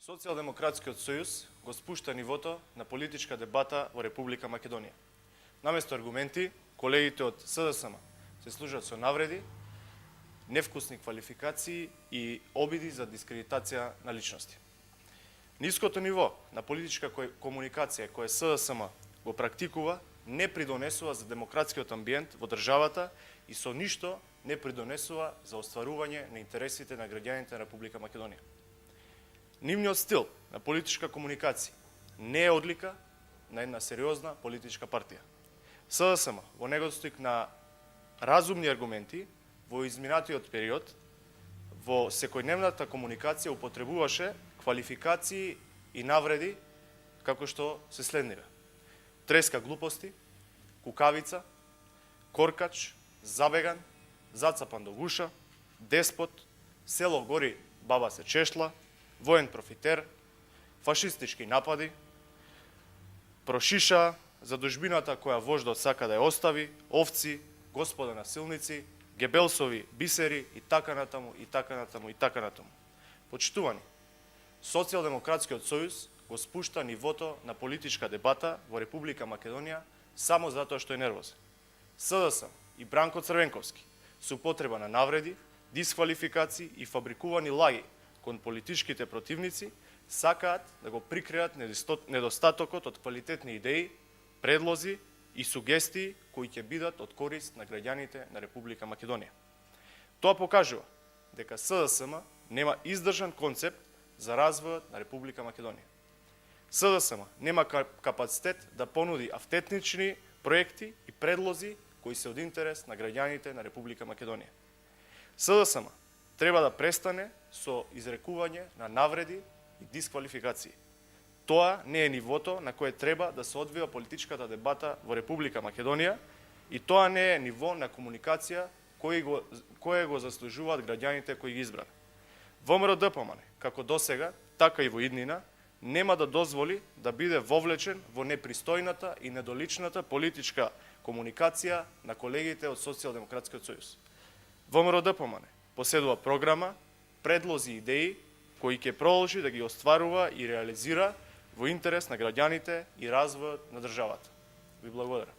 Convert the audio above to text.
Социјалдемократскиот сојуз го спушта нивото на политичка дебата во Република Македонија. Наместо аргументи, колегите од СДСМ се служат со навреди, невкусни квалификации и обиди за дискредитација на личности. Ниското ниво на политичка комуникација која СДСМ го практикува не придонесува за демократскиот амбиент во државата и со ништо не придонесува за остварување на интересите на граѓаните на Република Македонија. Нивниот стил на политичка комуникација не е одлика на една сериозна политичка партија. СДСМ во недостиг на разумни аргументи во изминатиот период во секојдневната комуникација употребуваше квалификации и навреди како што се следниве: треска глупости, кукавица, коркач, забеган, зацапан до гуша, деспот, село гори, баба се чешла, воен профитер, фашистички напади, прошиша, задужбината која вождот сака да ја остави, овци, господа насилници, гебелсови бисери и така натаму, и така натаму, и така натаму. Почитувани, Социјалдемократскиот сојуз го спушта нивото на политичка дебата во Република Македонија само затоа што е нервозен. СДСМ и Бранко Црвенковски со употреба на навреди, дисквалификации и фабрикувани лаги кон политичките противници сакаат да го прикријат недостатокот од квалитетни идеи, предлози и сугестии кои ќе бидат од корист на граѓаните на Република Македонија. Тоа покажува дека СДСМ нема издржан концепт за развојот на Република Македонија. СДСМ нема капацитет да понуди автентични проекти и предлози кои се од интерес на граѓаните на Република Македонија. СДСМ треба да престане со изрекување на навреди и дисквалификации. Тоа не е нивото на кое треба да се одвива политичката дебата во Република Македонија и тоа не е ниво на комуникација кое го заслужуваат граѓаните кои ги избрани. ВМРО-ДПМН, како досега, така и во иднина, нема да дозволи да биде вовлечен во непристојната и недоличната политичка комуникација на колегите од Социјалдемократскиот сојуз. ВМРО-ДПМН поседува програма, предлози и идеи кои ќе продолжи да ги остварува и реализира во интерес на граѓаните и развојот на државата. Ви благодарам.